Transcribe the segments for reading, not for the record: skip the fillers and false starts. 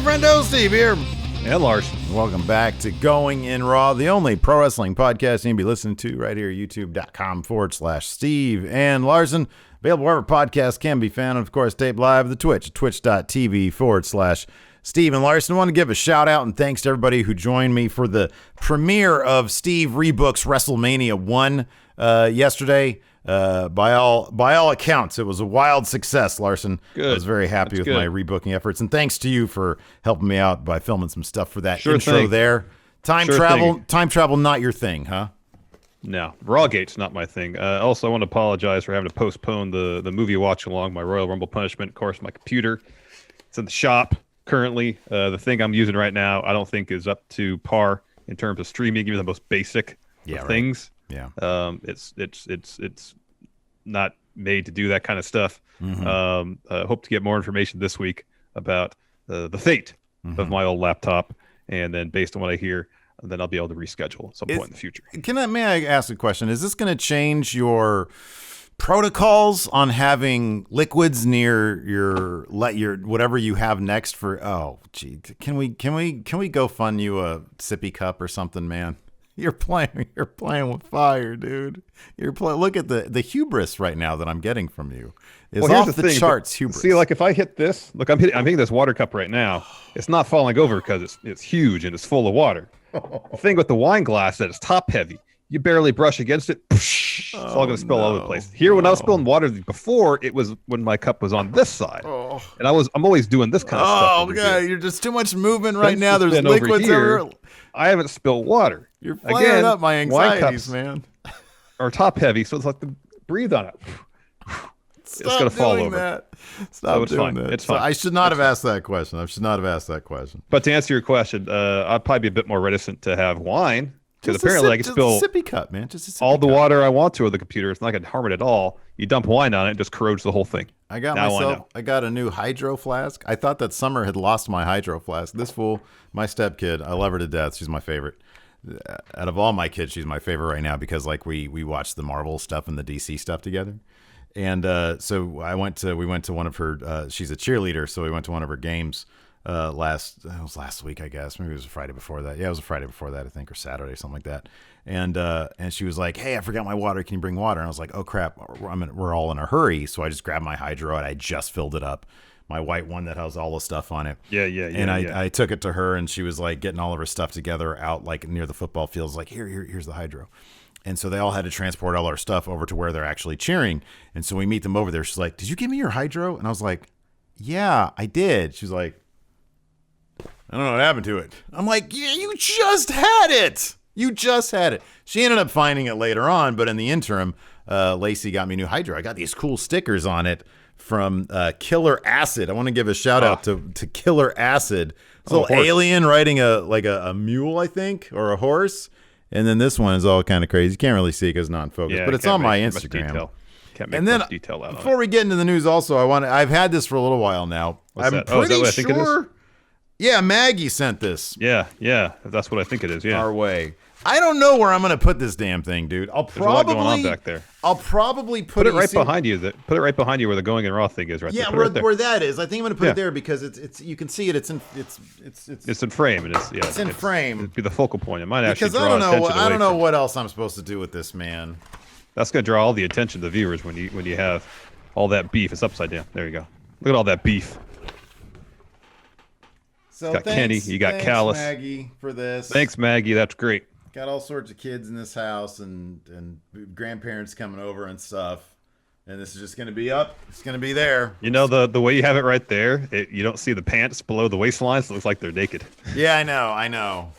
Hey, Friendo, Steve here. And Larson. Welcome back to Going in Raw, the only pro wrestling podcast you can be listening to right here, youtube.com/Steve and Larson. Available wherever podcasts can be found. And, of course, tape live at the Twitch, twitch.tv/Steve and Larson. I want to give a shout out and thanks to everybody who joined me for the premiere of Steve Rebook's WrestleMania 1 yesterday. By all accounts, it was a wild success, Larson. Good. I was very happy with my rebooking efforts, and thanks to you for helping me out by filming some stuff for that intro there. Time travel, not your thing, huh? No, Rawgate's not my thing. Also, I want to apologize for having to postpone the movie watch along, my Royal Rumble punishment. Of course, my computer, it's in the shop currently. The thing I'm using right now, I don't think is up to par in terms of streaming, even the most basic of things. Yeah. It's not made to do that kind of stuff. Hope to get more information this week about the fate of my old laptop, and then based on what I hear, then I'll be able to reschedule at some point in the future. May I ask a question? Is this going to change your protocols on having liquids near your whatever you have next for? Oh, gee, can we go fund you a sippy cup or something, man? You're playing with fire, dude. Look at the hubris right now that I'm getting from you. It's off the charts hubris. See, like if I hit this, look, I'm hitting this water cup right now. It's not falling over because it's huge and it's full of water. The thing with the wine glass that it's top heavy. You barely brush against it. It's all going to spill all over the place. Here, when I was spilling water before, it was when my cup was on this side, and I'm always doing this kind of stuff. Oh god, you're just too much movement right now. There's liquids everywhere. I haven't spilled water. You're firing up my anxieties, man. Are top heavy, so it's like to breathe on it. It's going to fall over. Stop doing that. It's fine. I should not have asked that question. But to answer your question, I'd probably be a bit more reticent to have wine. Because apparently I can spill a sippy cup, man. Just all the water I want to on the computer. It's not going to harm it at all. You dump wine on it, it just corrodes the whole thing. I got a new hydro flask. I thought that Summer had lost my hydro flask. This fool, my stepkid, I love her to death. She's my favorite. Out of all my kids, she's my favorite right now because like we watch the Marvel stuff and the DC stuff together. And so we went to one of her. She's a cheerleader, so we went to one of her games. Last week, I guess. Maybe it was a Friday before that. Yeah, it was a Friday before that, I think, or Saturday, something like that. And she was like, "Hey, I forgot my water. Can you bring water?" And I was like, "Oh crap, we're all in a hurry." So I just grabbed my hydro and I just filled it up, my white one that has all the stuff on it. Yeah. And I took it to her, and she was like getting all of her stuff together out like near the football fields. Like, here's the hydro. And so they all had to transport all our stuff over to where they're actually cheering. And so we meet them over there. She's like, "Did you give me your hydro?" And I was like, "Yeah, I did." She's like, "I don't know what happened to it." I'm like, "Yeah, you just had it. She ended up finding it later on, but in the interim, Lacey got me new hydro. I got these cool stickers on it from Killer Acid. I want to give a shout out to Killer Acid. It's a little alien riding a mule, I think, or a horse. And then this one is all kind of crazy. You can't really see it because it's not in focus, but it's on my Instagram. Can't make much detail out before we get into the news, also, I've had this for a little while now. What's I'm that? Is that what I pretty think it is? sure. Yeah, Maggie sent this. Yeah, that's what I think it is. Yeah, our way. I don't know where I'm going to put this damn thing, dude. There's a lot going on back there. I'll probably put it right behind you. Put it right behind you where the Going in Raw thing is. Right. Yeah, there. where that is. I think I'm going to put it there because it's you can see it. It's in frame. And it's in frame. It'd be the focal point. It might actually draw attention away. Because I don't know what else I'm supposed to do with this, man. That's going to draw all the attention of the viewers when you have all that beef. It's upside down. There you go. Look at all that beef. So you got Kenny, you got Callus. Thanks, Maggie, for this. Thanks, Maggie. That's great. Got all sorts of kids in this house and grandparents coming over and stuff. And this is just going to be up. It's going to be there. You know, the way you have it right there, you don't see the pants below the waistline, so it looks like they're naked. Yeah, I know.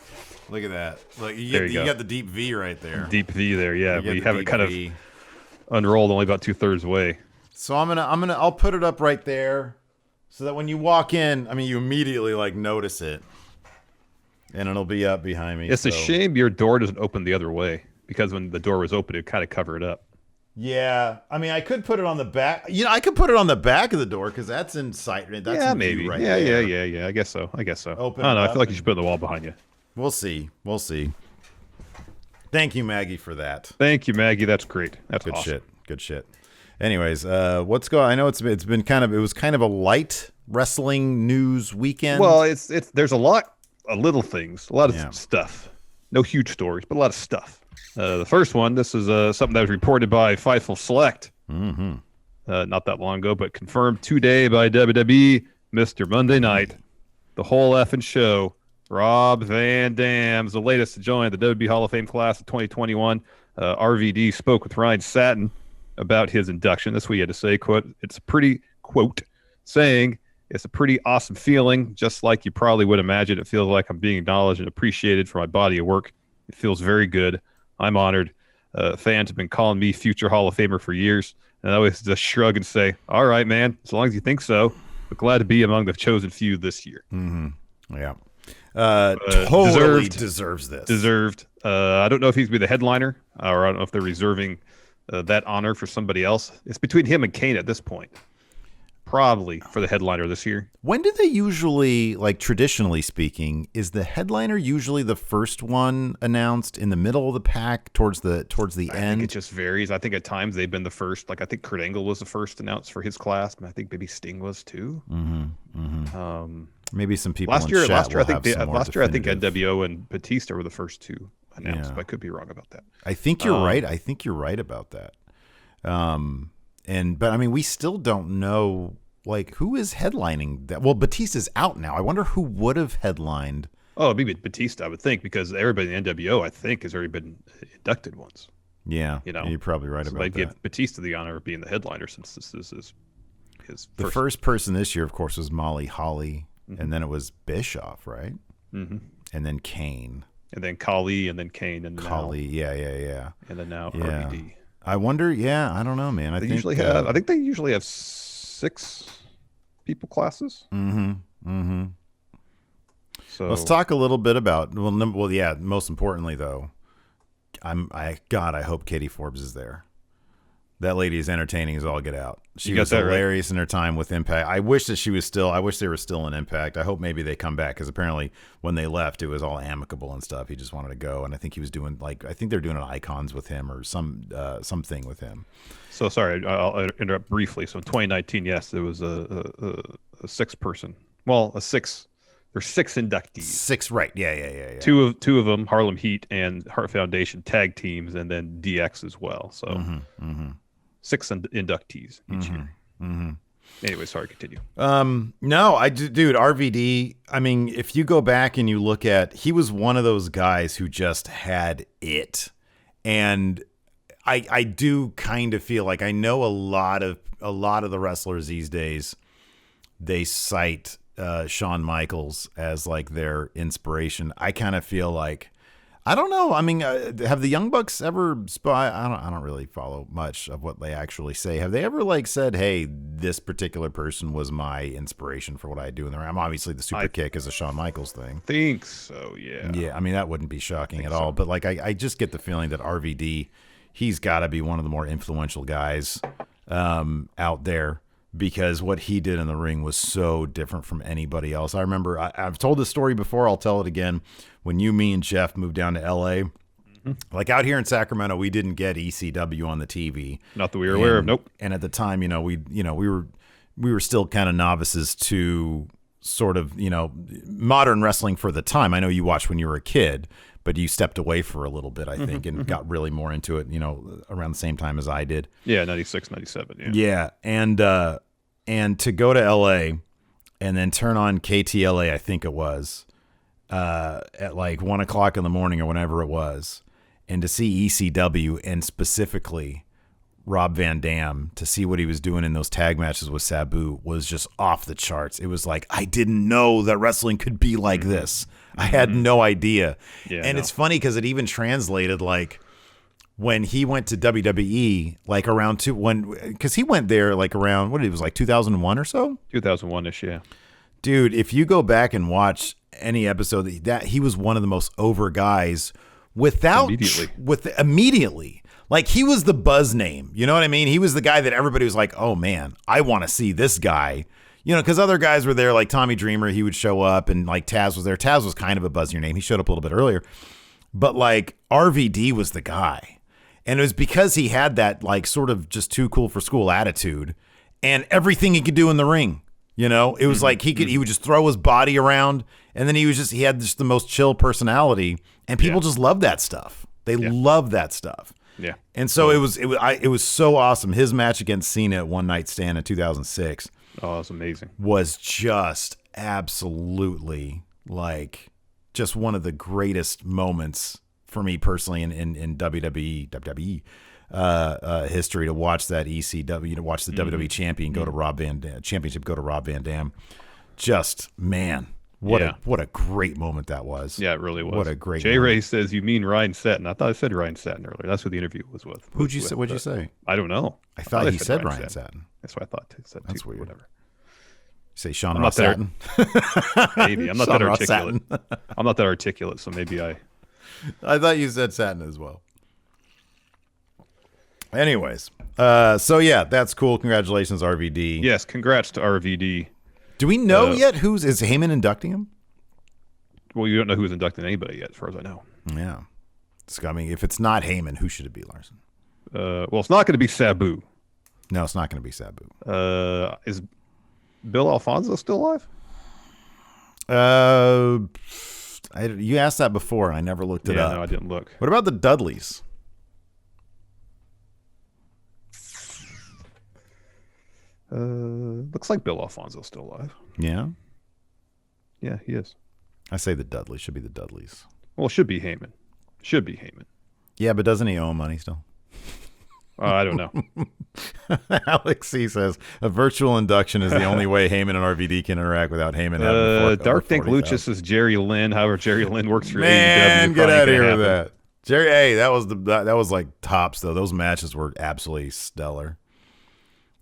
Look at that. Look, you got the deep V right there. Deep V there, yeah. We have it kind of unrolled only about 2/3 way. So I'll put it up right there. So that when you walk in, I mean, you immediately like notice it, and it'll be up behind me. It's a shame your door doesn't open the other way because when the door was open, it kind of covered it up. Yeah, I mean, I could put it on the back. You know, I could put it on the back of the door because that's in sight. That's maybe. Right yeah. there. I guess so. Open. I don't know. I feel like you should put it on the wall behind you. We'll see. Thank you, Maggie, for that. Thank you, Maggie. That's great. That's Good shit. Anyways, what's going? I know it was kind of a light wrestling news weekend? Well, it's there's a lot of little things, a lot of Yeah. stuff. No huge stories, but a lot of stuff. The first one, this is something that was reported by Fightful Select not that long ago, but confirmed today by WWE, Mr. Monday Night. The whole effing show. Rob Van Dam's the latest to join the WWE Hall of Fame class of 2021. RVD spoke with Ryan Satin about his induction. That's what he had to say. Quote, it's a pretty, quote, saying, it's a pretty awesome feeling, just like you probably would imagine. It feels like I'm being acknowledged and appreciated for my body of work. It feels very good. I'm honored. Fans have been calling me future Hall of Famer for years, and I always just shrug and say, all right, man, as long as you think so. But glad to be among the chosen few this year. Yeah. Totally deserves this. Deserved. I don't know if he's going to be the headliner, or I don't know if they're reserving that honor for somebody else. It's between him and Kane at this point. Probably for the headliner this year. When do they usually, like traditionally speaking, is the headliner usually the first one announced, in the middle of the pack, towards the I end? think it just varies. I think at times they've been the first. Like I think Kurt Angle was the first announced for his class, but I think maybe Sting was too. Maybe some people Last in year, chat I think will have some more last year I think definitive- NWO and Batista were the first two announced, Yeah. but I could be wrong about that. I think you're right. I think you're right about that. But I mean, we still don't know, like, who is headlining that. Well, Batista's out now. I wonder who would have headlined. Oh, it'd be Batista, I would think, because everybody in NWO, I think, has already been inducted once. Yeah, You know, you're probably right So about they that. give Batista the honor of being the headliner since this is his The first person this year, of course, was Molly Holly, and then it was Bischoff, right? And then Kane. and then Kali, and then Kane, and Holly, yeah. and then now Yeah. RVD. I wonder. Yeah, I don't know, man. I They think usually have. I think they usually have 6 people classes. So Let's talk a little bit about. Well, yeah. Most importantly, though, I hope Katie Forbes is there. That lady is entertaining as all get out. She You got was that right. hilarious in her time with Impact. I wish that she was still. I wish they were still in Impact. I hope maybe they come back, because apparently when they left, it was all amicable and stuff. He just wanted to go, and I think he was doing I think they're doing an Icons with him or something with him. So sorry, I'll interrupt briefly. So in 2019, yes, there was a 6-person. Well, There's 6 inductees. 6, right? Yeah. Two of them, Harlem Heat and Heart Foundation tag teams, and then DX as well. So 6 inductees each year. Anyway, sorry, continue. No, dude, RVD. I mean, if you go back and you look at, he was one of those guys who just had it, and I do kind of feel like I know a lot of the wrestlers these days, they cite Shawn Michaels as like their inspiration. I kind of feel like, I don't know. I mean, have the Young Bucks ever? I don't really follow much of what they actually say. Have they ever like said, "Hey, this particular person was my inspiration for what I do in the ring"? I'm obviously the super kick is a Shawn Michaels thing. Think so, yeah. Yeah, I mean that wouldn't be shocking at all. But like, I just get the feeling that RVD, he's got to be one of the more influential guys out there, because what he did in the ring was so different from anybody else. I remember, I've told this story before, I'll tell it again. When me and Jeff moved down to LA, like out here in Sacramento, we didn't get ECW on the TV. Not that we were aware of. Nope. And at the time, we were still kind of novices to sort of, modern wrestling for the time. I know you watched when you were a kid, but you stepped away for a little bit, I think, and got really more into it, around the same time as I did. Yeah, 96, 97. Yeah. Yeah. And to go to LA and then turn on KTLA, I think it was, at like 1:00 in the morning or whenever it was, and to see ECW, and specifically Rob Van Dam, to see what he was doing in those tag matches with Sabu, was just off the charts. It was like, I didn't know that wrestling could be like this. I had no idea. Yeah, and it's funny because it even translated, like, when he went to WWE, like around because he went there like around, it was like 2001 or so? 2001-ish, yeah. Dude, if you go back and watch any episode, that he was one of the most over guys immediately. Like, he was the buzz name. You know what I mean? He was the guy that everybody was like, oh man, I want to see this guy. Because other guys were there, like Tommy Dreamer, he would show up, and like Taz was there. Taz was kind of a buzzier name. He showed up a little bit earlier. But like RVD was the guy. And it was because he had that like sort of just too cool for school attitude and everything he could do in the ring. You know, it was like he would just throw his body around, and then he had just the most chill personality, and people just love that stuff. They love that stuff. Yeah. And so it was so awesome. His match against Cena at One Night Stand in 2006. Oh, that's amazing. Was just absolutely like just one of the greatest moments for me personally in WWE history, to watch that ECW, to watch the WWE champion go to Rob Van Dam. Just, man, what a great moment that was. Yeah, it really was. What a great Jay moment. Ray says, you mean Ryan Satin. I thought I said Ryan Satin earlier. That's who the interview was with. What'd you say? I don't know. I thought he said Ryan Satin. That's what I thought. That's weird. Whatever. Say Sean Ross Satin? Maybe. I'm not Sean that Ross articulate. Satin. I'm not that articulate, so maybe I thought you said Satin as well. Anyways, so yeah, that's cool. Congratulations, RVD. Yes, congrats to RVD. Do we know yet is Heyman inducting him? Well, you don't know who's inducting anybody yet, as far as I know. Yeah. I mean, if it's not Heyman, who should it be, Larson? Well, it's not going to be Sabu. No, it's not going to be Sabu. Is Bill Alfonso still alive? You asked that before, and I never looked it up. No, I didn't look. What about the Dudleys? Looks like Bill Alfonso's still alive. Yeah? Yeah, he is. I say the Dudleys. Should be the Dudleys. Well, it should be Heyman. Yeah, but doesn't he owe money still? I don't know. Alex C says a virtual induction is the only way Heyman and RVD can interact without Heyman having Dark Think Lucha says Jerry Lynn. However, Jerry Lynn works for AEW. Man, get out of here with that. Jerry, hey, that was like tops though. Those matches were absolutely stellar.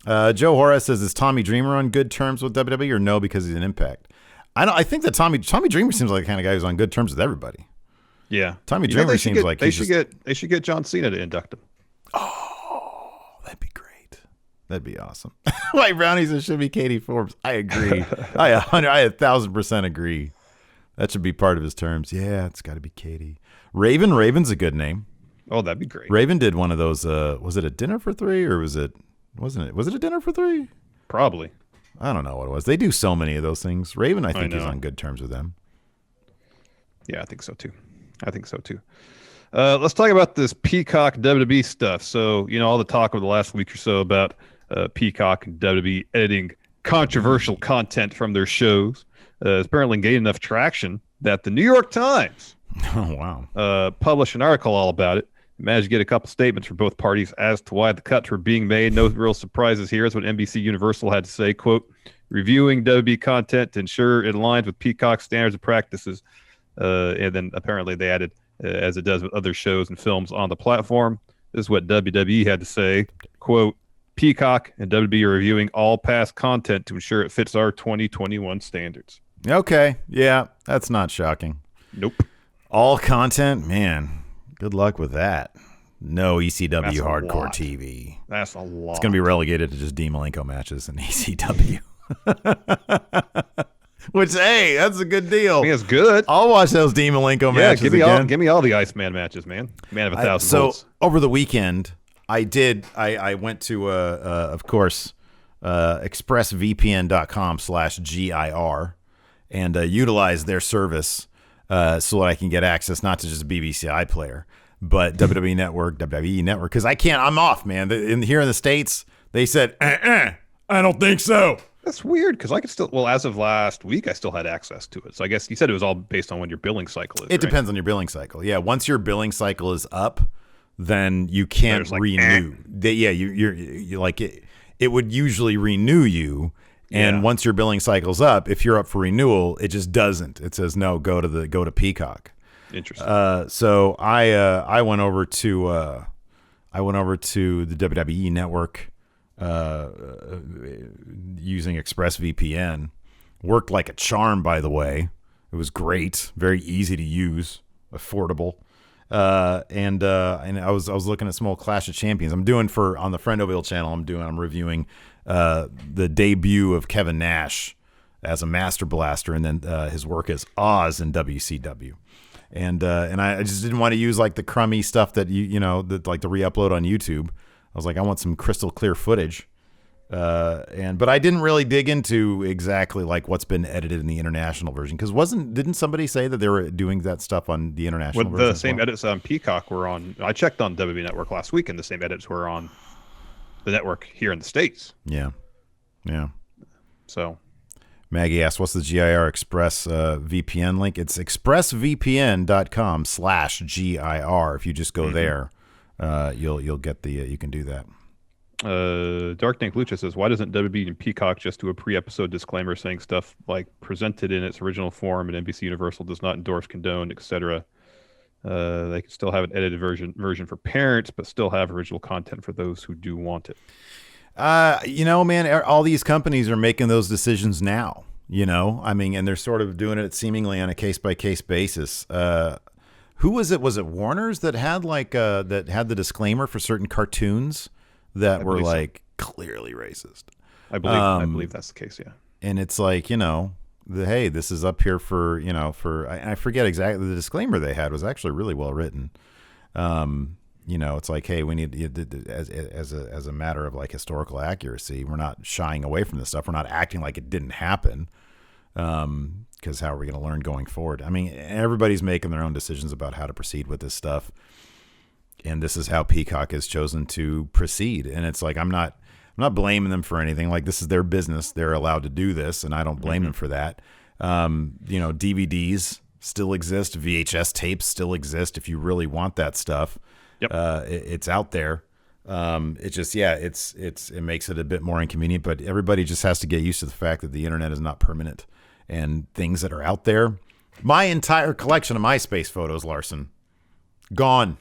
Joe Horace says, is Tommy Dreamer on good terms with WWE or no because he's an Impact? I think that Tommy Dreamer seems like the kind of guy who's on good terms with everybody. Yeah, Tommy Dreamer seems like they should get John Cena to induct him. Oh, that'd be great. That'd be awesome. White Brownie says should be Katie Forbes. I agree. I 1,000% agree. That should be part of his terms. Yeah, it's got to be Katie. Raven's a good name. Oh, that'd be great. Raven did one of those. Was it a dinner for three or wasn't it? Was it a dinner for three? Probably. I don't know what it was. They do so many of those things. Raven, I think, is on good terms with them. Yeah, I think so too. Let's talk about this Peacock WWE stuff. So, all the talk over the last week or so about Peacock and WWE editing controversial content from their shows is apparently gained enough traction that the New York Times published an article all about it. Managed to get a couple statements from both parties as to why the cuts were being made. No real surprises here. Is what NBC Universal had to say. Quote, reviewing WWE content to ensure it aligns with Peacock standards and practices. And then apparently they added, as it does with other shows and films on the platform. This is what WWE had to say. Quote, Peacock and WWE are reviewing all past content to ensure it fits our 2021 standards. Okay. Yeah, that's not shocking. Nope. All content? Man. Good luck with that. No ECW That's hardcore TV. That's a lot. It's going to be relegated to just Dean Malenko matches in ECW. Which, hey, that's a good deal. I mean, it's good. I'll watch those Dean Malenko matches again. Give me all the Iceman matches, man. Man of 1,000 volts. So over the weekend, I went to, of course, expressvpn.com/GIR and utilized their service so that I can get access not to just BBC iPlayer, but WWE Network, because I'm off, man. Here in the States, they said, I don't think so. That's weird because I could still, as of last week, I still had access to it. So I guess you said it was all based on when your billing cycle is. It depends on your billing cycle. Yeah, once your billing cycle is up, then you can't renew. You're like it would usually renew you. And once your billing cycle's up, if you're up for renewal, it just doesn't. It says no, go to Peacock. Interesting. So I went over to the WWE Network using ExpressVPN. Worked like a charm, by the way. It was great, very easy to use, affordable. And I was looking at some old Clash of Champions. I'm doing on the Friendoville channel. I'm reviewing the debut of Kevin Nash as a Master Blaster, and then his work as Oz in WCW. And I just didn't want to use like the crummy stuff that like the re-upload on YouTube. I was like, I want some crystal clear footage. But I didn't really dig into exactly like what's been edited in the international version, because didn't somebody say that they were doing that stuff on the international version? The same edits on Peacock were on. I checked on WWE Network last week, and the same edits were on the network here in the States. Yeah. So Maggie asks, what's the GIR Express VPN link? It's expressvpn.com/GIR. If you just go there, you'll get you can do that. Dark Dank Lucha says, why doesn't WWE and Peacock just do a pre-episode disclaimer saying stuff like presented in its original form and NBC Universal does not endorse, condone, etc.? They can still have an edited version for parents, but still have original content for those who do want it. Man, all these companies are making those decisions now, and they're sort of doing it seemingly on a case-by-case basis. Who was it? Was it Warner's that had the disclaimer for certain cartoons that were like clearly racist? I believe that's the case. Yeah. And it's like, hey, this is up here for, I forget exactly, the disclaimer they had was actually really well written. It's like, hey, we need, as a matter of like historical accuracy, we're not shying away from this stuff. We're not acting like it didn't happen. Because how are we going to learn going forward? I mean, everybody's making their own decisions about how to proceed with this stuff. And this is how Peacock has chosen to proceed. And it's like, I'm not blaming them for anything. Like, this is their business. They're allowed to do this, and I don't blame them for that. DVDs still exist. VHS tapes still exist. If you really want that stuff, it's out there. It just, it makes it a bit more inconvenient, but everybody just has to get used to the fact that the internet is not permanent, and things that are out there. My entire collection of MySpace photos, Larson, gone.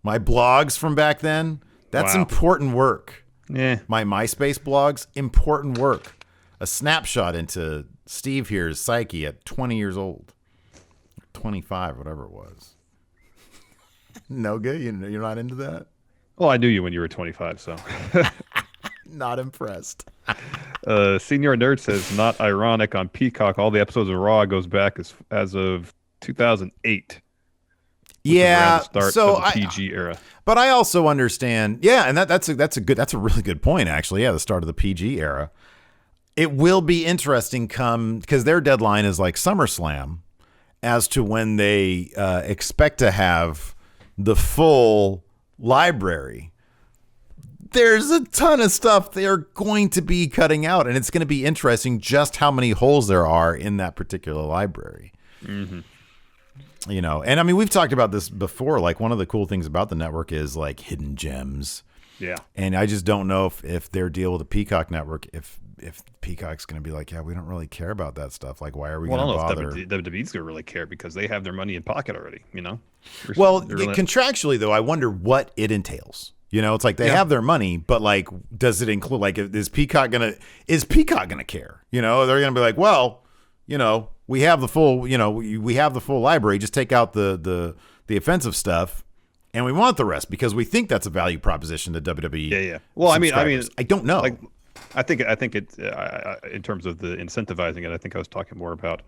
My blogs from back then, that's important work. Yeah. My MySpace blogs, important work. A snapshot into Steve here's psyche at 20 years old. 25, whatever it was. No good? You're not into that? Well, I knew you when you were 25, so. Not impressed. Senior Nerd says, not ironic, on Peacock, all the episodes of Raw goes back as of 2008. Yeah, start of the PG era. But I also understand. Yeah, and that's a really good point, actually. Yeah, the start of the PG era. It will be interesting because their deadline is like SummerSlam as to when they expect to have the full library. There's a ton of stuff they're going to be cutting out, and it's going to be interesting just how many holes there are in that particular library. Mm-hmm. And I mean, we've talked about this before. Like, one of the cool things about the network is like hidden gems. Yeah. And I just don't know if their deal with the Peacock network, if Peacock's going to be like, yeah, we don't really care about that stuff. Like, why are we going to bother? WWE's going to really care because they have their money in pocket already, Contractually, though, I wonder what it entails. It's like they have their money, but like, does it include, like, is Peacock going to care? They're going to be like, well, we have the full, we have the full library. Just take out the offensive stuff, and we want the rest because we think that's a value proposition to WWE. Yeah. Well, I mean, I don't know. Like, I think it in terms of the incentivizing it. I think I was talking more about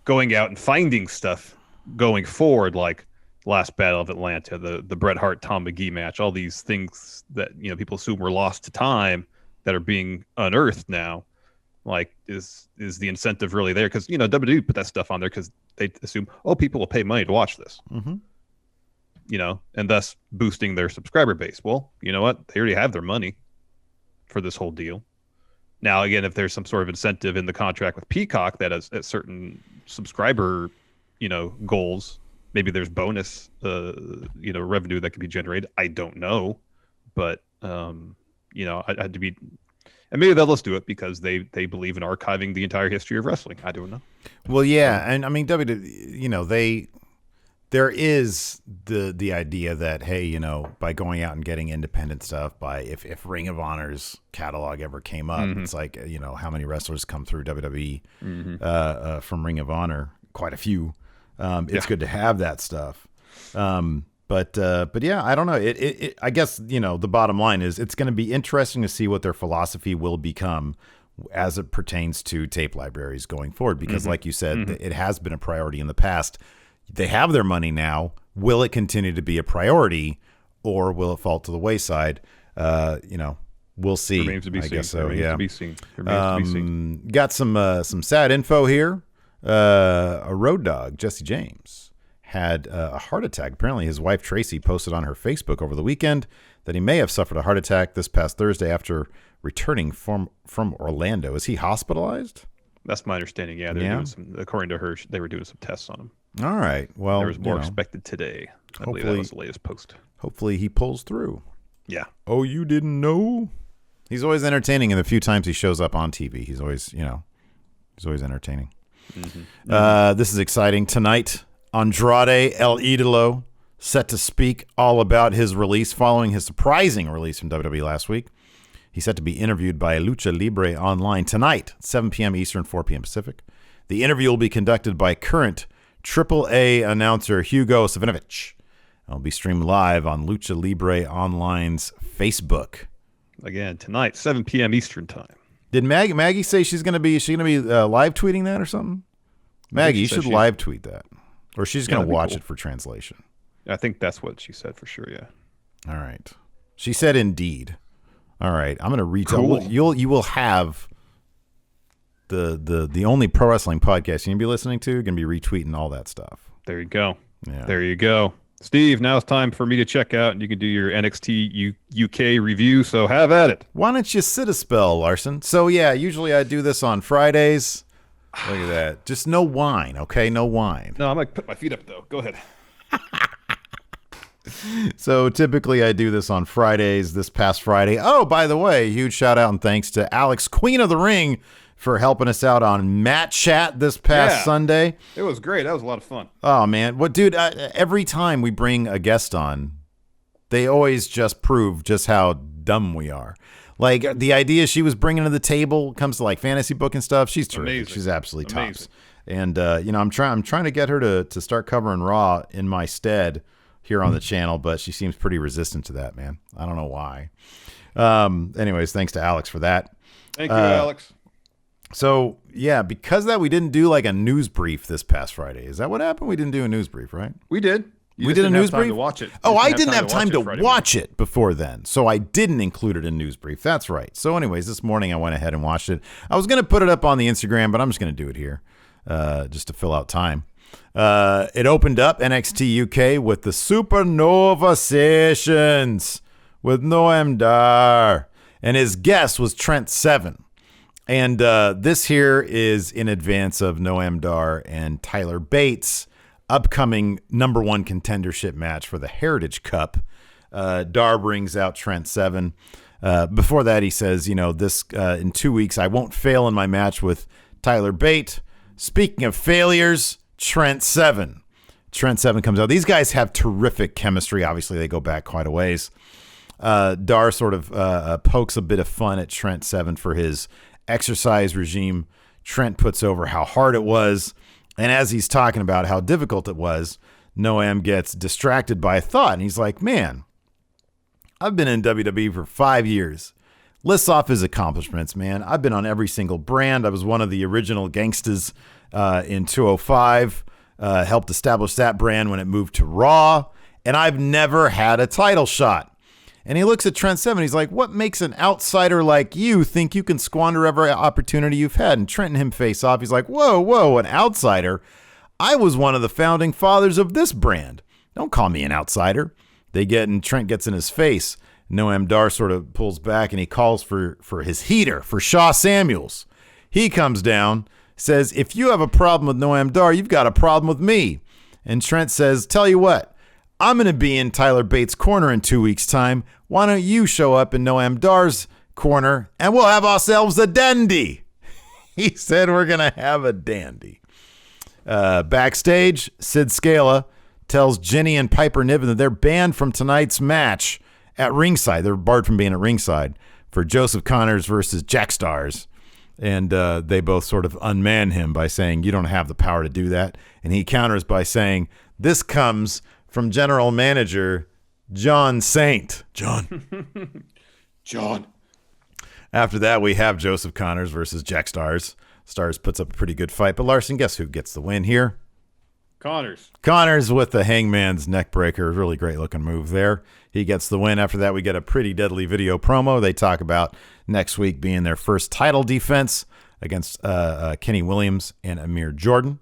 going out and finding stuff going forward, like last Battle of Atlanta, the Bret Hart Tom McGee match, all these things that people assume were lost to time that are being unearthed now. Like, is the incentive really there? Because WWE put that stuff on there because they assume, people will pay money to watch this, and thus boosting their subscriber base. Well, you know what? They already have their money for this whole deal. Now, again, if there's some sort of incentive in the contract with Peacock that has at certain subscriber, goals, maybe there's bonus, revenue that can be generated. I don't know, but I had to be. And maybe they'll just do it because they believe in archiving the entire history of wrestling. I don't know. Well, yeah, and I mean, there is the idea that, hey, by going out and getting independent stuff, if Ring of Honor's catalog ever came up, it's like, how many wrestlers come through WWE from Ring of Honor? Quite a few. It's good to have that stuff. But yeah, I don't know. I guess, the bottom line is it's going to be interesting to see what their philosophy will become as it pertains to tape libraries going forward. Because like you said, it has been a priority in the past. They have their money now. Will it continue to be a priority, or will it fall to the wayside? We'll see. Remains to be seen. Guess so. Remains Yeah. to be seen. Remains to be seen. Got some sad info here. A road dog, Jesse James, had a heart attack. Apparently, his wife Tracy posted on her Facebook over the weekend that he may have suffered a heart attack this past Thursday after returning from Orlando. Is he hospitalized? That's my understanding. Yeah, they're doing some. According to her, they were doing some tests on him. All right. Well, there was more expected today. I believe that was the latest post. Hopefully, he pulls through. Yeah. Oh, you didn't know? He's always entertaining, and the few times he shows up on TV, he's always entertaining. Mm-hmm. This is exciting. Tonight, Andrade El Idolo set to speak all about his release following his surprising release from WWE last week. He's set to be interviewed by Lucha Libre Online tonight, 7 p.m. Eastern, 4 p.m. Pacific. The interview will be conducted by current AAA announcer Hugo Savinovich. It'll be streamed live on Lucha Libre Online's Facebook. Again, tonight, 7 p.m. Eastern time. Did Maggie say she's going to be live tweeting that or something? Maggie, you should live tweet that. Or she's going to watch it for translation. I think that's what she said for sure, yeah. All right. She said indeed. All right. I'm going to retell. Cool. You will have the only pro wrestling podcast you're going to be listening to, going to be retweeting all that stuff. There you go. Yeah. There you go. Steve, now it's time for me to check out, and you can do your NXT UK review, so have at it. Why don't you sit a spell, Larson? So, yeah, usually I do this on Fridays. Look at that. Just no wine, okay? No wine. No, I'm going to put my feet up, though. Go ahead. So, typically I do this on Fridays. This past Friday. Oh, by the way, huge shout out and thanks to Alex, Queen of the Ring, for helping us out on Matt Chat this past Sunday. It was great. That was a lot of fun. Oh, man. What, dude, every time we bring a guest on, they always just prove just how dumb we are. Like, the idea she was bringing to the table comes to, like, fantasy book and stuff. She's terrific. Amazing. She's absolutely tops. And, I'm trying to get her to start covering Raw in my stead here on the channel, but she seems pretty resistant to that, man. I don't know why. Anyways, thanks to Alex for that. Thank you, Alex. So, yeah, because that we didn't do like a news brief this past Friday. Is that what happened? We didn't do a news brief, right? We did. We did a news brief? To watch it. Oh, I didn't have time to watch it before then. So I didn't include it in news brief. That's right. So anyways, this morning I went ahead and watched it. I was going to put it up on the Instagram, but I'm just going to do it here just to fill out time. It opened up NXT UK with the Supernova Sessions with Noam Dar. And his guest was Trent Seven. And this here is in advance of Noam Dar and Tyler Bates' upcoming #1 contendership match for the Heritage Cup. Dar brings out Trent Seven. Before that, he says, this in 2 weeks, I won't fail in my match with Tyler Bate. Speaking of failures, Trent Seven. Trent Seven comes out. These guys have terrific chemistry. Obviously, they go back quite a ways. Dar sort of pokes a bit of fun at Trent Seven for his exercise regime. Trent puts over how hard it was, and as he's talking about how difficult it was, Noam gets distracted by a thought, and he's like, man, I've been in WWE for 5 years. Lists off his accomplishments, man. I've been on every single brand. I was one of the original gangsters in 205, helped establish that brand when it moved to Raw, and I've never had a title shot. And he looks at Trent Seven. He's like, what makes an outsider like you think you can squander every opportunity you've had? And Trent and him face off. He's like, whoa, an outsider? I was one of the founding fathers of this brand. Don't call me an outsider. And Trent gets in his face. Noam Dar sort of pulls back and he calls for his heater, for Shaw Samuels. He comes down, says, if you have a problem with Noam Dar, you've got a problem with me. And Trent says, tell you what, I'm going to be in Tyler Bates' corner in 2 weeks' time. Why don't you show up in Noam Dar's corner and we'll have ourselves a dandy? He said we're going to have a dandy. Backstage, Sid Scala tells Jenny and Piper Niven that they're banned from tonight's match at ringside. They're barred from being at ringside for Joseph Connors versus Jack Stars. And they both sort of unman him by saying, you don't have the power to do that. And he counters by saying, this comes from General Manager John Saint. John. After that, we have Joseph Connors versus Jack Stars. Stars puts up a pretty good fight. But Larson, guess who gets the win here? Connors with the Hangman's neck breaker. Really great looking move there. He gets the win. After that, we get a pretty deadly video promo. They talk about next week being their first title defense against Kenny Williams and Amir Jordan.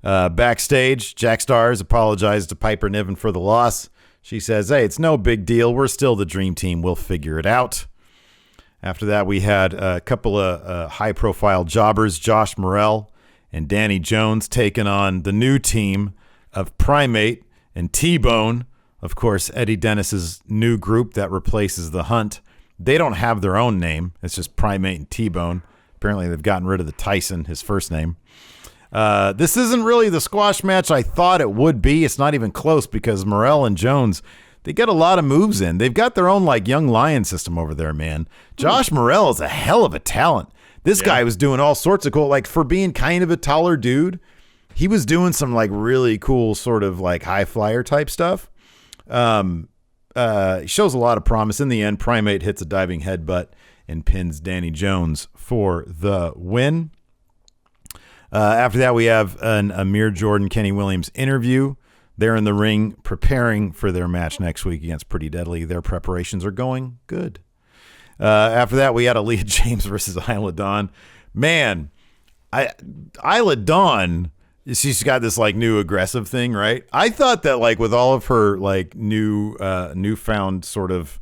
Backstage, Jack Stars apologized to Piper Niven for the loss. She says, hey, it's no big deal. We're still the dream team. We'll figure it out. After that, we had a couple of high-profile jobbers, Josh Morrell and Danny Jones, taking on the new team of Primate and T-Bone. Of course, Eddie Dennis's new group that replaces the Hunt. They don't have their own name. It's just Primate and T-Bone. Apparently, they've gotten rid of the Tyson, his first name. This isn't really the squash match I thought it would be. It's not even close because Morrell and Jones, they get a lot of moves in. They've got their own like young lion system over there, man. Josh Morrell is a hell of a talent. This guy was doing all sorts of cool, like for being kind of a taller dude, he was doing some like really cool sort of like high flyer type stuff. Shows a lot of promise. In the end, Primate hits a diving headbutt and pins Danny Jones for the win. After that, we have an Amir Jordan, Kenny Williams interview. They're in the ring preparing for their match next week against Pretty Deadly. Their preparations are going good. After that, we had Aaliyah James versus Isla Dawn. Man, Isla Dawn, she's got this like new aggressive thing, right? I thought that like with all of her like newfound sort of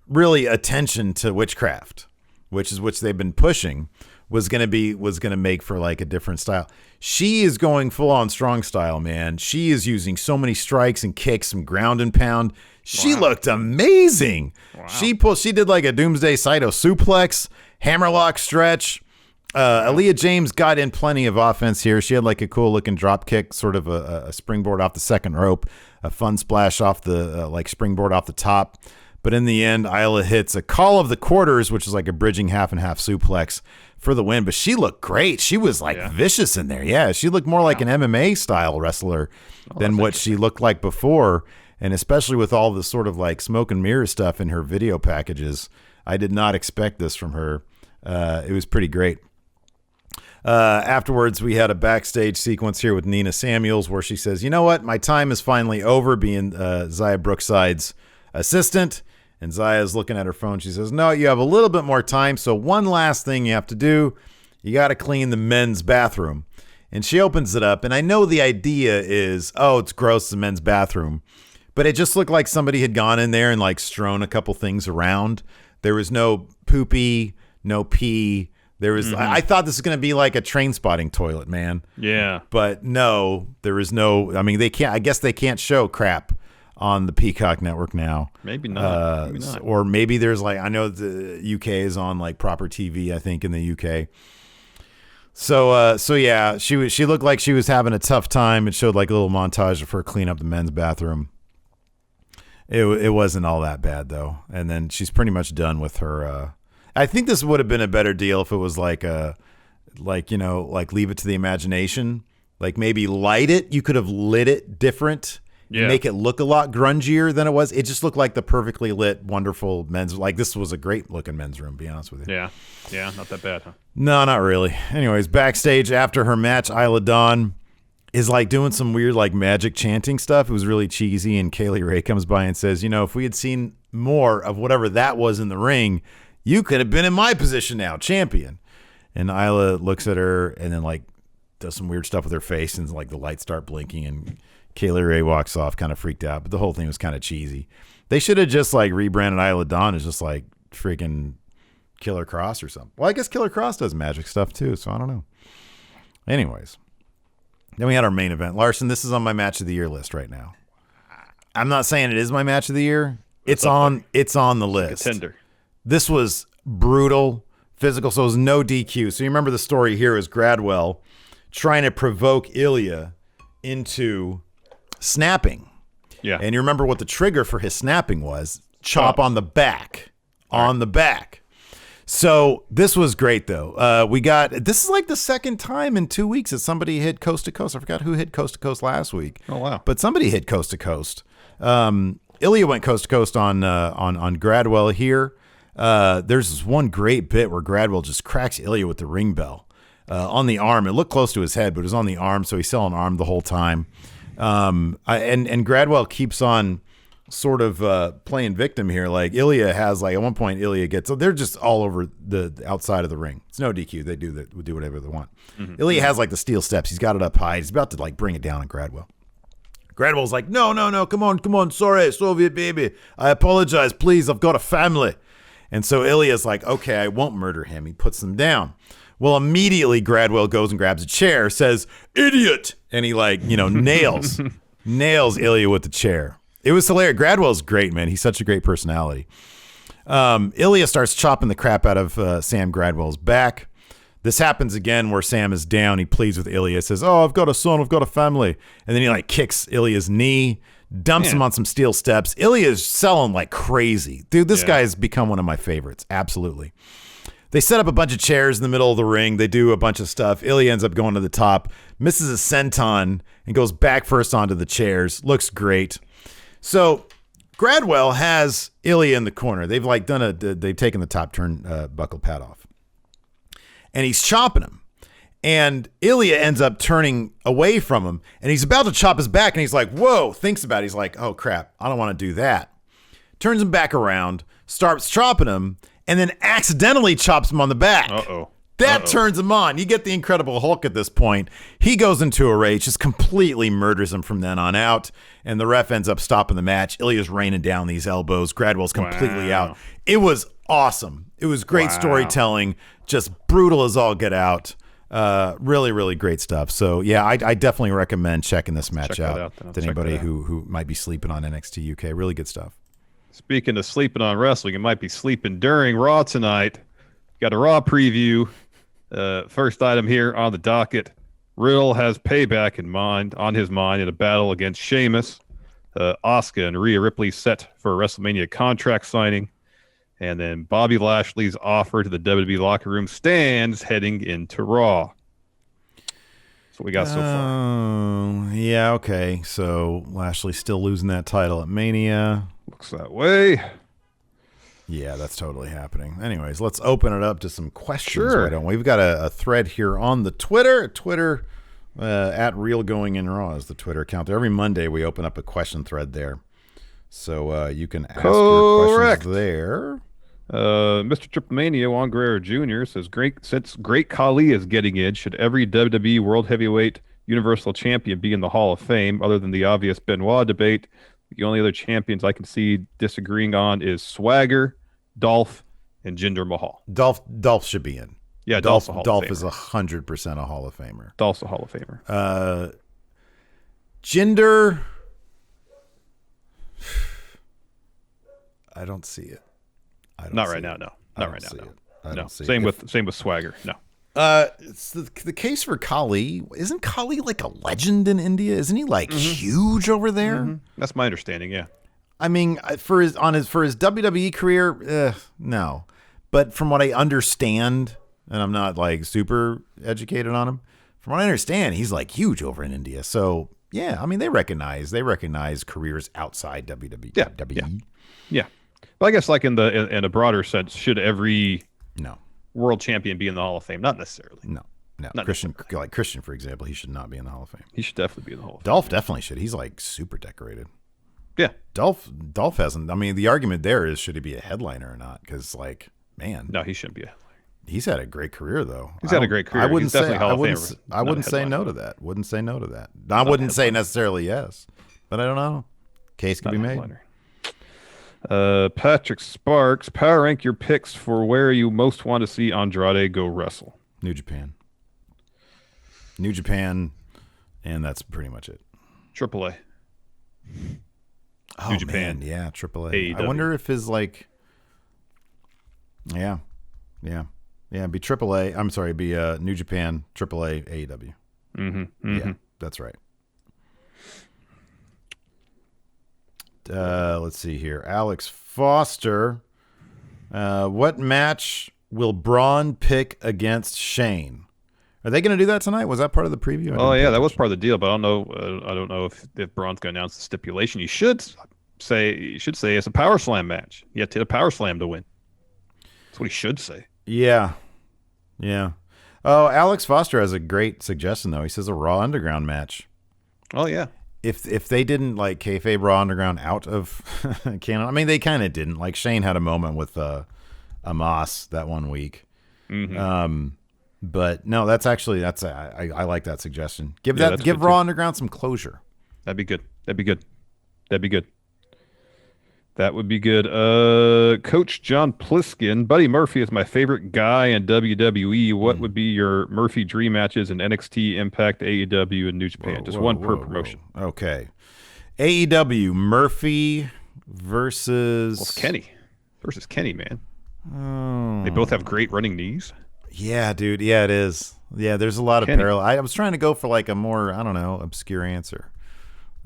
really attention to witchcraft, which they've been pushing, was gonna make for like a different style. She is going full on strong style, man. She is using so many strikes and kicks, some ground and pound. She looked amazing. Wow. She did like a Doomsday Saito suplex, hammerlock stretch. Aaliyah James got in plenty of offense here. She had like a cool looking drop kick, sort of a springboard off the second rope, a fun splash off the like springboard off the top. But in the end, Isla hits a call of the quarters, which is like a bridging half and half suplex for the win. But she looked great. She was like vicious in there. Yeah, she looked more like an MMA style wrestler than what she looked like before. And especially with all the sort of like smoke and mirror stuff in her video packages, I did not expect this from her. It was pretty great. Afterwards, we had a backstage sequence here with Nina Samuels where she says, you know what? My time is finally over being Zaya Brookside's assistant. And Zaya's looking at her phone. She says, no, you have a little bit more time. So one last thing you have to do, you got to clean the men's bathroom. And she opens it up. And I know the idea is, oh, it's gross, the men's bathroom. But it just looked like somebody had gone in there and like strewn a couple things around. There was no poopy, no pee. There was. I thought this was going to be like a Train Spotting toilet, man. Yeah. But no, there is no. I mean, they can't. I guess they can't show crap on the Peacock network now. Maybe not. Maybe not. Or maybe there's like, I know the UK is on like proper TV, I think, in the UK. So yeah, she looked like she was having a tough time. It showed like a little montage of her clean up the men's bathroom. It wasn't all that bad though. And then she's pretty much done with her. I think this would have been a better deal if it was like leave it to the imagination. Like maybe light it. You could have lit it different. Yeah. Make it look a lot grungier than it was. It just looked like the perfectly lit, wonderful men's. Like this was a great looking men's room. To be honest with you. Yeah, not that bad, huh? No, not really. Anyways, backstage after her match, Isla Dawn is like doing some weird like magic chanting stuff. It was really cheesy. And Kaylee Ray comes by and says, if we had seen more of whatever that was in the ring, you could have been in my position now, champion. And Isla looks at her and then like does some weird stuff with her face and like the lights start blinking and Kaylee Ray walks off kind of freaked out, but the whole thing was kind of cheesy. They should have just like rebranded Isla Dawn as just like freaking Killer Cross or something. Well, I guess Killer Cross does magic stuff too, so I don't know. Anyways, then we had our main event. Larson, this is on my match of the year list right now. I'm not saying it is my match of the year. It's on the list. Contender. This was brutal, physical, so it was no DQ. So you remember the story here is Gradwell trying to provoke Ilya into snapping. Yeah. And you remember what the trigger for his snapping was? Chop on the back. On the back. So this was great though. This is like the second time in 2 weeks that somebody hit coast to coast. I forgot who hit coast to coast last week. Oh wow. But somebody hit coast to coast. Ilya went coast to coast on Gradwell here. There's this one great bit where Gradwell just cracks Ilya with the ring bell. on the arm. It looked close to his head, but it was on the arm, so he's selling arm the whole time. And Gradwell keeps on sort of playing victim here. Like Ilya has, like at one point, Ilya gets, so they're just all over the outside of the ring. It's no DQ. They do whatever they want. Mm-hmm. Ilya has like the steel steps. He's got it up high. He's about to like bring it down on Gradwell. Gradwell's like, no, come on. Sorry, Soviet baby. I apologize. Please, I've got a family. And so Ilya's like, okay, I won't murder him. He puts them down. Well, immediately Gradwell goes and grabs a chair, says, idiot. And he like, nails Ilya with the chair. It was hilarious. Gradwell's great, man. He's such a great personality. Ilya starts chopping the crap out of Sam Gradwell's back. This happens again where Sam is down. He pleads with Ilya, says, oh, I've got a son, I've got a family. And then he like kicks Ilya's knee, dumps him on some steel steps. Ilya's selling like crazy. Dude, this guy has become one of my favorites. Absolutely. They set up a bunch of chairs in the middle of the ring. They do a bunch of stuff. Ilya ends up going to the top, misses a senton, and goes back first onto the chairs. Looks great. So Gradwell has Ilya in the corner. They've like they've taken the top turnbuckle pad off. And he's chopping him. And Ilya ends up turning away from him. And he's about to chop his back. And he's like, whoa, thinks about it. He's like, oh, crap, I don't want to do that. Turns him back around, starts chopping him, and then accidentally chops him on the back. That turns him on. You get the Incredible Hulk at this point. He goes into a rage, just completely murders him from then on out. And the ref ends up stopping the match. Ilya's raining down these elbows. Gradwell's completely out. It was awesome. It was great storytelling. Just brutal as all get out. Really, really great stuff. So, yeah, I definitely recommend checking this match out to anybody who might be sleeping on NXT UK. Really good stuff. Speaking of sleeping on wrestling, you might be sleeping during Raw tonight. Got a Raw preview. First item here on the docket. Riddle has payback on his mind in a battle against Sheamus. Asuka and Rhea Ripley set for a WrestleMania contract signing. And then Bobby Lashley's offer to the WWE locker room stands heading into Raw. That's what we got so far. Yeah, okay. So Lashley's still losing that title at Mania. Looks that way. Yeah, that's totally happening. Anyways, let's open it up to some questions. Sure. Why don't we? We've got a thread here on the Twitter. At Real Going In Raw is the Twitter account. Every Monday we open up a question thread there. So you can ask your questions there. Mr. Triplemania, Juan Guerrero Jr. says, since Great Khali is getting in, should every WWE World Heavyweight Universal Champion be in the Hall of Fame? Other than the obvious Benoit debate, the only other champions I can see disagreeing on is Swagger, Dolph, and Jinder Mahal. Dolph should be in. Yeah, Dolph is 100% a Hall of Famer. Dolph's a Hall of Famer. Jinder, I don't see it. Not right now. No. Not right now. No. Same with Swagger. No. It's the case for Khali. Isn't Khali like a legend in India? Isn't he like huge over there? Mm-hmm. That's my understanding. Yeah. I mean, for his WWE career, no. But from what I understand, and I'm not like super educated on him, from what I understand, he's like huge over in India. So yeah, I mean they recognize careers outside WWE. Yeah. But I guess like in a broader sense, should every world champion be in the Hall of Fame? Not necessarily. No. Christian, for example, he should not be in the Hall of Fame. He should definitely be in the Hall of Fame. Dolph definitely should. He's like super decorated. Yeah. Dolph hasn't. I mean, the argument there is should he be a headliner or not? Because like, man, no, he shouldn't be a headliner. He's had a great career though. He's had a great career. I wouldn't say no to that. Wouldn't say no to that. I wouldn't say necessarily yes, but I don't know. Case could be made. Patrick Sparks, power rank your picks for where you most want to see Andrade go wrestle. New Japan, and that's pretty much it. AAA. Oh, New Japan, man, yeah, AAA. AEW. I wonder if his like, yeah, be AAA. I'm sorry, be New Japan, AAA, AEW. Yeah, that's right. Let's see here. Alex Foster. What match will Braun pick against Shane? Are they going to do that tonight? Was that part of the preview? Oh yeah, that was part of the deal. But I don't know. I don't know if Braun's going to announce the stipulation. You should say it's a power slam match. You have to hit a power slam to win. That's what he should say. Yeah. Oh, Alex Foster has a great suggestion though. He says a Raw Underground match. Oh yeah. If they didn't like kayfabe Raw Underground out of canon, I mean they kind of didn't. Like Shane had a moment with Amos that one week. Mm-hmm. But no, I like that suggestion. Give Raw Underground some closure. That'd be good. That would be good. Coach John Pliskin, Buddy Murphy is my favorite guy in WWE. What would be your Murphy dream matches in NXT, Impact, AEW, and New Japan? Just one per promotion. Okay. AEW, Murphy versus... Well, it's Kenny versus Kenny, man. They both have great running knees. Yeah, dude. Yeah, it is. Yeah, there's a lot of parallel. I was trying to go for like a more, I don't know, obscure answer.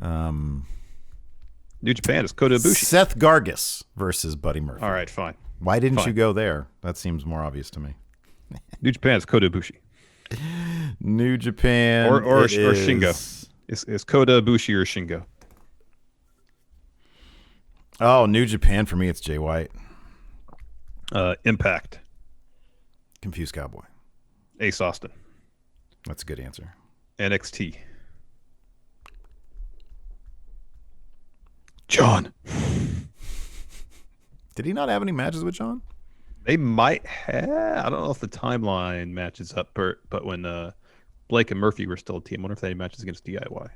New Japan is Kota Ibushi. Seth Gargis versus Buddy Murphy. All right, fine. Why didn't you go there? That seems more obvious to me. New Japan is Kota Ibushi. New Japan or Shingo. Is Kota Ibushi or Shingo? Oh, New Japan for me, it's Jay White. Impact. Confused Cowboy. Ace Austin. That's a good answer. NXT. John. Did he not have any matches with John? They might have. I don't know if the timeline matches up, but when Blake and Murphy were still a team, I wonder if they had matches against DIY. I'm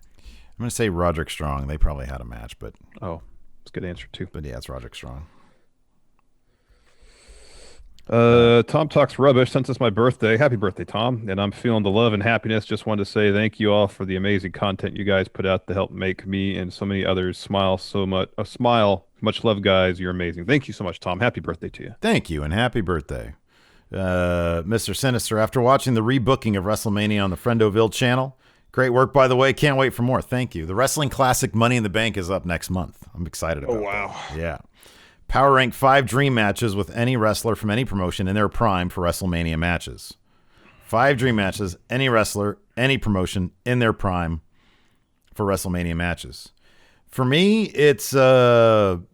going to say Roderick Strong. They probably had a match, but... Oh, that's a good answer, too. But yeah, it's Roderick Strong. Tom talks rubbish since it's my birthday. Happy birthday, Tom. And I'm feeling the love and happiness. Just wanted to say thank you all for the amazing content you guys put out to help make me and so many others smile so much. Much love, guys. You're amazing. Thank you so much, Tom. Happy birthday to you. Thank you, and happy birthday. Mr. Sinister, after watching the rebooking of WrestleMania on the Friendoville channel, great work, by the way. Can't wait for more. Thank you. The Wrestling Classic Money in the Bank is up next month. I'm excited about that. Yeah. Power rank 5 dream matches with any wrestler from any promotion in their prime for WrestleMania matches. 5 dream matches, any wrestler, any promotion in their prime for WrestleMania matches. For me, it's Blue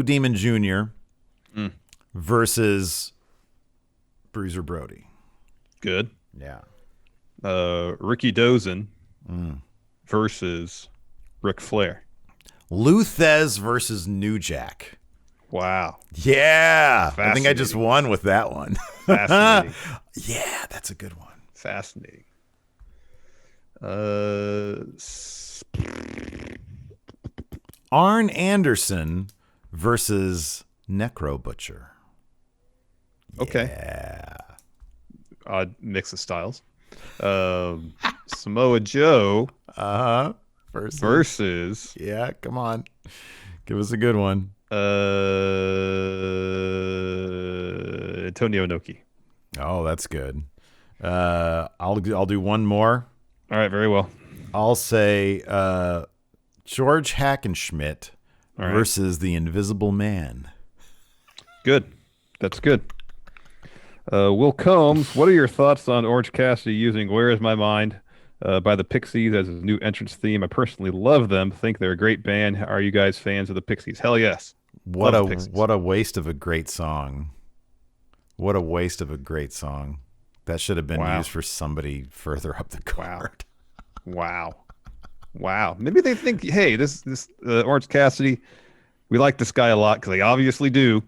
Demon Jr. Versus Bruiser Brody. Good. Yeah. Ricky Dozen versus Ric Flair. Luthez versus New Jack. Wow. Yeah. I think I just won with that one. Fascinating. Yeah, that's a good one. Fascinating. Arn Anderson versus Necro Butcher. Okay. Yeah. Odd mix of styles. Samoa Joe. Versus. Yeah, come on. Give us a good one. Antonio Inoki. Oh, that's good. I'll do one more. All right, very well. I'll say George Hackenschmidt versus the Invisible Man. Good. That's good. Will Combs, what are your thoughts on Orange Cassidy using Where Is My Mind by the Pixies as his new entrance theme? I personally love them. Think they're a great band. Are you guys fans of the Pixies? Hell yes. What a waste of a great song. What a waste of a great song. That should have been used for somebody further up the card. Wow. Maybe they think, hey, this Orange Cassidy, we like this guy a lot because they obviously do.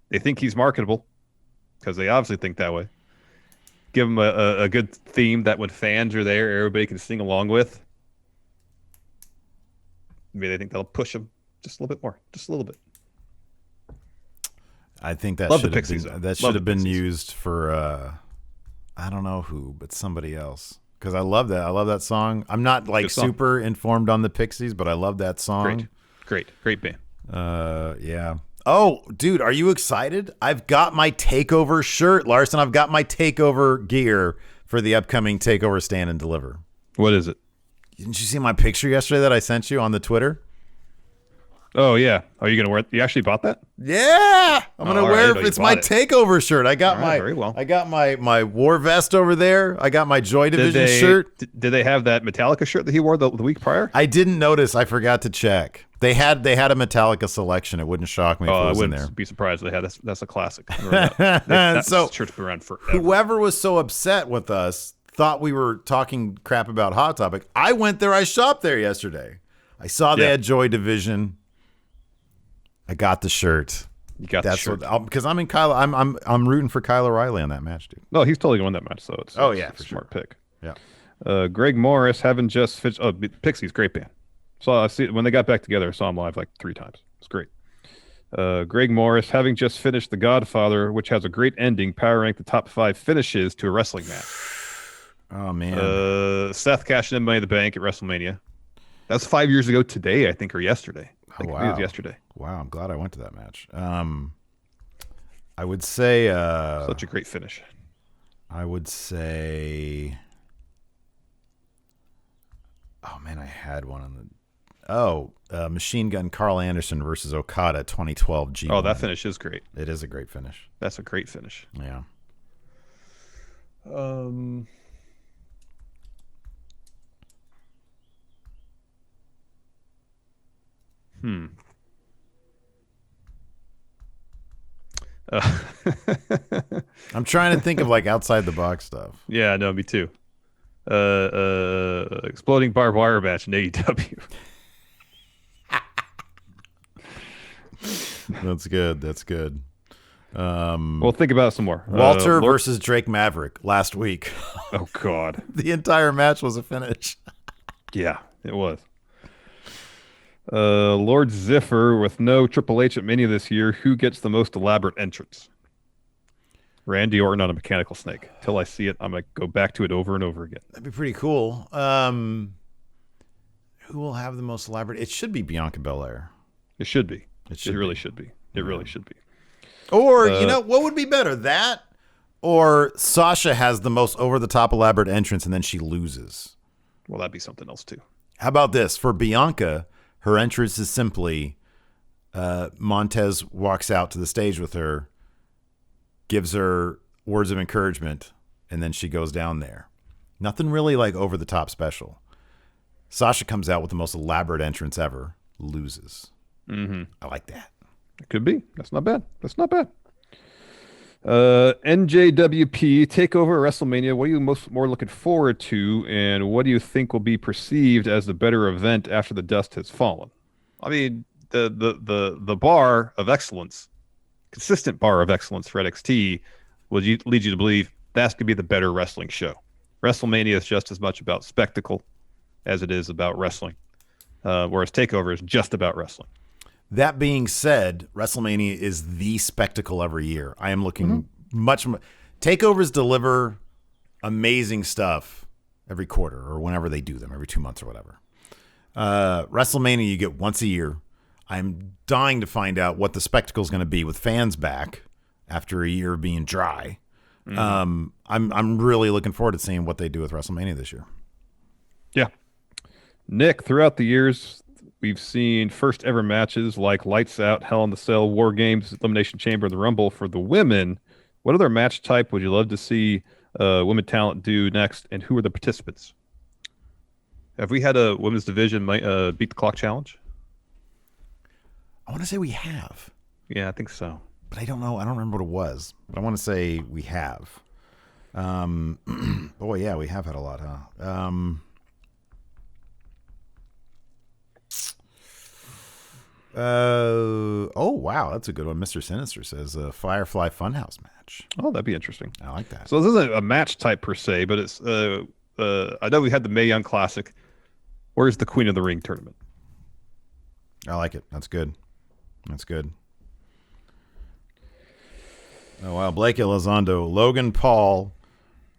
They think he's marketable because they obviously think that way. Give him a good theme that when fans are there, everybody can sing along with. Maybe they think that'll push him just a little bit more, just a little bit. I think that should have been used for I don't know who, but somebody else. Because I love that. I love that song. I'm not like super informed on the Pixies, but I love that song. Great band. Yeah. Oh, dude, are you excited? I've got my takeover shirt, Larson. I've got my takeover gear for the upcoming takeover Stand and Deliver. What is it? Didn't you see my picture yesterday that I sent you on the Twitter? Oh, yeah. Are you going to wear it? You actually bought that? Yeah. I'm going to wear it. It's my takeover shirt. I got I got my war vest over there. I got my Joy Division shirt. Did they have that Metallica shirt that he wore the week prior? I didn't notice. I forgot to check. They had a Metallica selection. It wouldn't shock me if it was in there. I wouldn't be surprised if they had. That's a classic. That so shirt's been around forever. Whoever was so upset with us thought we were talking crap about Hot Topic. I went there. I shopped there yesterday. I saw they had Joy Division. I got the shirt. You got the shirt because I'm in Kyle. I'm rooting for Kyle O'Reilly on that match, dude. No, he's totally going to win that match. So it's a smart pick. Yeah. Greg Morris having just finished. Oh, Pixies, great band. So I see when they got back together. I saw them live like 3 times. It's great. Greg Morris having just finished The Godfather, which has a great ending. Power rank the top 5 finishes to a wrestling match. Oh man. Seth cashing in Money in the Bank at WrestleMania. That was 5 years ago today, I think, or yesterday. I think it was yesterday. Wow, I'm glad I went to that match. I would say such a great finish. I would say, oh man, I had one on the Machine Gun Carl Anderson versus Okada 2012 G1. Oh, that finish is great. It is a great finish. That's a great finish. Yeah. I'm trying to think of like outside the box stuff. Yeah, no, me too. Exploding barbed wire match in AEW. That's good. That's good. Well, think about it some more. Walter versus Drake Maverick last week. Oh God, the entire match was a finish. Yeah, it was. Lord Ziffer with no Triple H at Mania this year. Who gets the most elaborate entrance? Randy Orton on a mechanical snake. Till I see it, I'm going to go back to it over and over again. That'd be pretty cool. Who will have the most elaborate? It should be Bianca Belair. It should be. It really should be. It really should be. Or, what would be better? That or Sasha has the most over-the-top elaborate entrance and then she loses. Well, that'd be something else too. How about this? For Bianca, her entrance is simply Montez walks out to the stage with her, gives her words of encouragement, and then she goes down there. Nothing really like over the top special. Sasha comes out with the most elaborate entrance ever, loses. Mm-hmm. I like that. It could be. That's not bad. NJWP Takeover WrestleMania. What are you more looking forward to, and what do you think will be perceived as the better event after the dust has fallen? I mean, the bar of excellence, consistent bar of excellence for NXT, would lead you to believe that's going to be the better wrestling show. WrestleMania is just as much about spectacle as it is about wrestling, whereas Takeover is just about wrestling. That being said, WrestleMania is the spectacle every year. I am looking much more. Takeovers deliver amazing stuff every quarter or whenever they do them, every 2 months or whatever. WrestleMania you get once a year. I'm dying to find out what the spectacle is going to be with fans back after a year of being dry. I'm really looking forward to seeing what they do with WrestleMania this year. Yeah. Nick, throughout the years, we've seen first ever matches like Lights Out, Hell in the Cell, War Games, Elimination Chamber, and the Rumble for the women. What other match type would you love to see women talent do next, and who are the participants? Have we had a women's division beat the clock challenge? I want to say we have. Yeah, I think so. But I don't know. I don't remember what it was. But I want to say we have. Boy, yeah, we have had a lot, huh? Oh, wow. That's a good one. Mr. Sinister says a Firefly Funhouse match. Oh, that'd be interesting. I like that. So this isn't a match type per se, but it's I know we had the Mae Young Classic. Where's the Queen of the Ring tournament? I like it. That's good. That's good. Oh, wow. Blake Elizondo, Logan Paul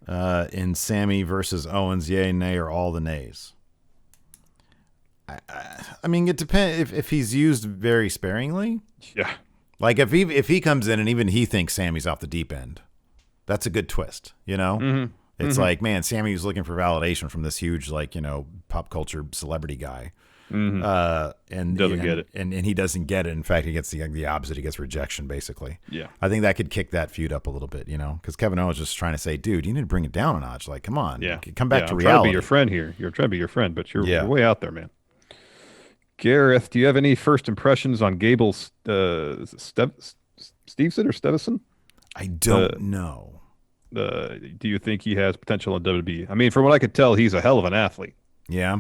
in Sammy versus Owens, yay, nay, or all the nays. I mean, it depends if he's used very sparingly. Yeah. Like if he comes in and even he thinks Sammy's off the deep end, that's a good twist, you know? Mm-hmm. It's like, man, Sammy was looking for validation from this huge, like, pop culture celebrity guy. Mm-hmm. And doesn't get it. And he doesn't get it. In fact, he gets the opposite. He gets rejection, basically. Yeah. I think that could kick that feud up a little bit, because Kevin Owens is just trying to say, dude, you need to bring it down a notch. Like, come on. Yeah. Come back to I'm reality. trying to be your friend here. You're trying to be your friend, but you're way out there, man. Gareth, do you have any first impressions on Gable Stevenson or Stevison? I don't know. Do you think he has potential in WWE? I mean, from what I could tell, he's a hell of an athlete. Yeah.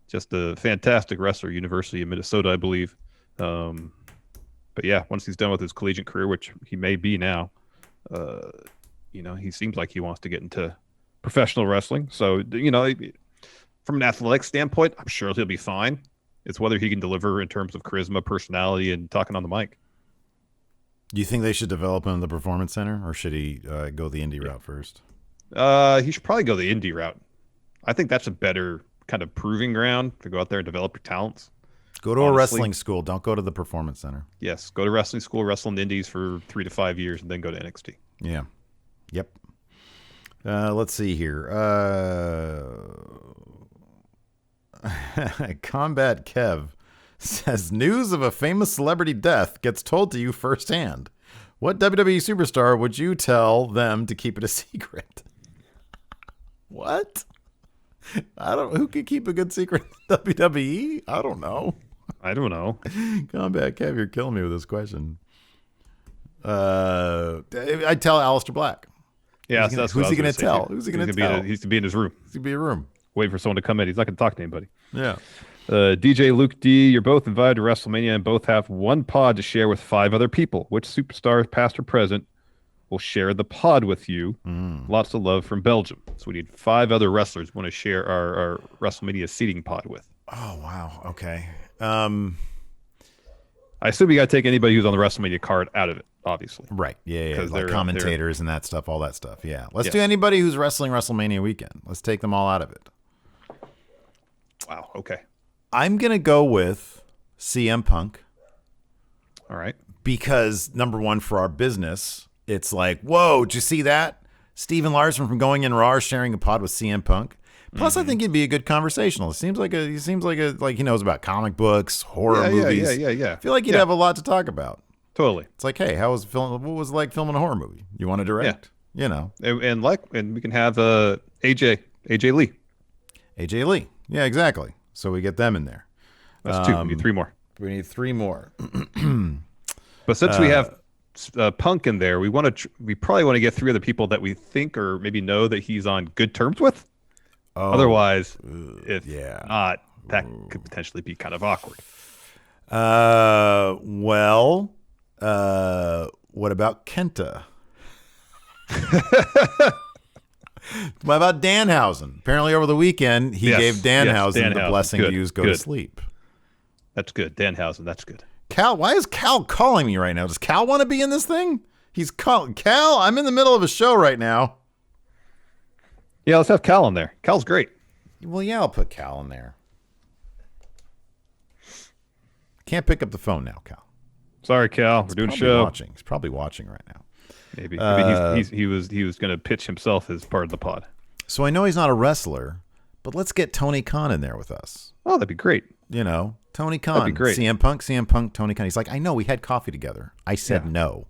Just a fantastic wrestler, University of Minnesota, I believe. But yeah, once he's done with his collegiate career, which he may be now, he seems like he wants to get into professional wrestling. So, from an athletic standpoint, I'm sure he'll be fine. It's whether he can deliver in terms of charisma, personality, and talking on the mic. Do you think they should develop him in the Performance Center, or should he go the indie route first? He should probably go the indie route. I think that's a better kind of proving ground to go out there and develop your talents. Go to a wrestling school. Don't go to the Performance Center. Yes, go to wrestling school, wrestle in the indies for 3 to 5 years, and then go to NXT. Yeah. Yep. Let's see here. Combat Kev says, news of a famous celebrity death gets told to you firsthand. What WWE superstar would you tell them to keep it a secret? What? Who can keep a good secret in WWE? I don't know. Combat Kev, you're killing me with this question. I'd tell Aleister Black. Yeah, who's he going to tell? Who's he going to tell? He's to be in his room. He's going to be in a room. Waiting for someone to come in. He's not going to talk to anybody. Yeah. DJ Luke D, you're both invited to WrestleMania and both have one pod to share with 5 other people. Which superstars, past or present, will share the pod with you? Lots of love from Belgium. So we need 5 other wrestlers we want to share our WrestleMania seating pod with. Oh, wow. Okay. I assume you got to take anybody who's on the WrestleMania card out of it, obviously. Right. Yeah. Like commentators and that stuff, all that stuff. Yeah. Let's do anybody who's wrestling WrestleMania weekend. Let's take them all out of it. Wow. Okay. I'm going to go with CM Punk. All right. Because, number one, for our business, it's like, whoa, did you see that? Steven Larson from Going In Raw sharing a pod with CM Punk. Plus, I think he'd be a good conversationalist. He seems like he knows about comic books, horror movies. Yeah. I feel like he'd have a lot to talk about. Totally. It's like, hey, what was it like filming a horror movie? You want to direct? And we can have AJ Lee. AJ Lee. Yeah, exactly. So we get them in there. That's 2. We need 3 more. We need 3 more. But since we have Punk in there, we probably want to get 3 other people that we think or maybe know that he's on good terms with. Oh, otherwise, not, that could potentially be kind of awkward. What about Kenta? What about Danhausen? Apparently over the weekend, he gave Danhausen the blessing to use go to sleep. That's good. Danhausen, that's good. Cal, why is Cal calling me right now? Does Cal want to be in this thing? He's calling. Cal, I'm in the middle of a show right now. Yeah, let's have Cal in there. Cal's great. Well, yeah, I'll put Cal in there. Can't pick up the phone now, Cal. Sorry, Cal. We're doing a show. He's probably watching right now. Maybe he was going to pitch himself as part of the pod. So I know he's not a wrestler, but let's get Tony Khan in there with us. Oh, that'd be great. Tony Khan. That'd be great. CM Punk, Tony Khan. He's like, I know, we had coffee together. I said no.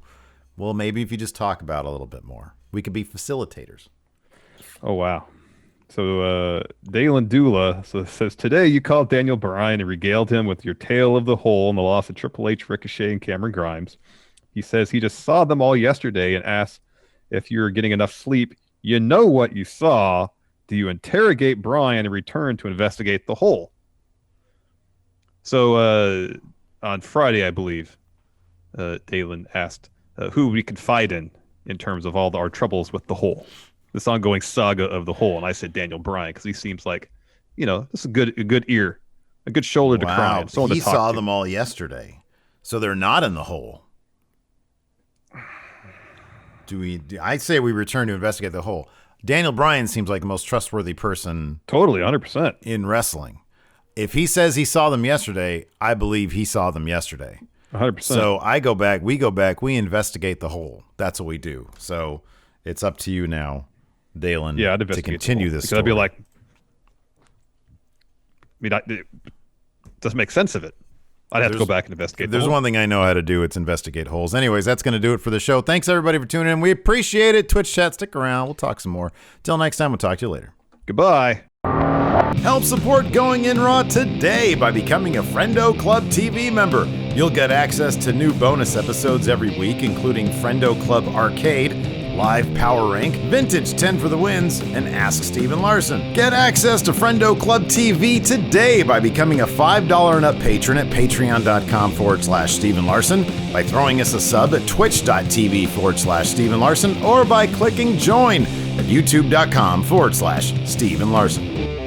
Well, maybe if you just talk about it a little bit more, we could be facilitators. Oh, wow. So Dalen Dula says, today you called Daniel Bryan and regaled him with your tale of the hole and the loss of Triple H, Ricochet, and Cameron Grimes. He says he just saw them all yesterday and asked if you're getting enough sleep. You know what you saw. Do you interrogate Bryan and return to investigate the hole? So on Friday, I believe, Dalen asked who we confide in terms of all our troubles with the hole. This ongoing saga of the hole, and I said Daniel Bryan because he seems like, this is a good ear, a good shoulder to cry on. Someone he to talk saw to. them all yesterday, so they're not in the hole. I say we return to investigate the hole. Daniel Bryan seems like the most trustworthy person, totally, 100% in wrestling. If he says he saw them yesterday, I believe he saw them yesterday. 100%. So we go back, we investigate the hole. That's what we do. So it's up to you now, Dalen, to continue this story. I'd be like, it doesn't make sense of it. I'd have to go back and investigate. There's one thing I know how to do. It's investigate holes. Anyways, that's going to do it for the show. Thanks, everybody, for tuning in. We appreciate it. Twitch chat, stick around. We'll talk some more. Till next time, we'll talk to you later. Goodbye. Help support Going In Raw today by becoming a Friendo Club TV member. You'll get access to new bonus episodes every week, including Friendo Club Arcade, Live Power Rank, Vintage 10 for the Wins, and Ask Steven Larson. Get access to Friendo Club TV today by becoming a $5 and up patron at patreon.com/Steven Larson, by throwing us a sub at twitch.tv/Steven Larson, or by clicking join at youtube.com/Steven Larson.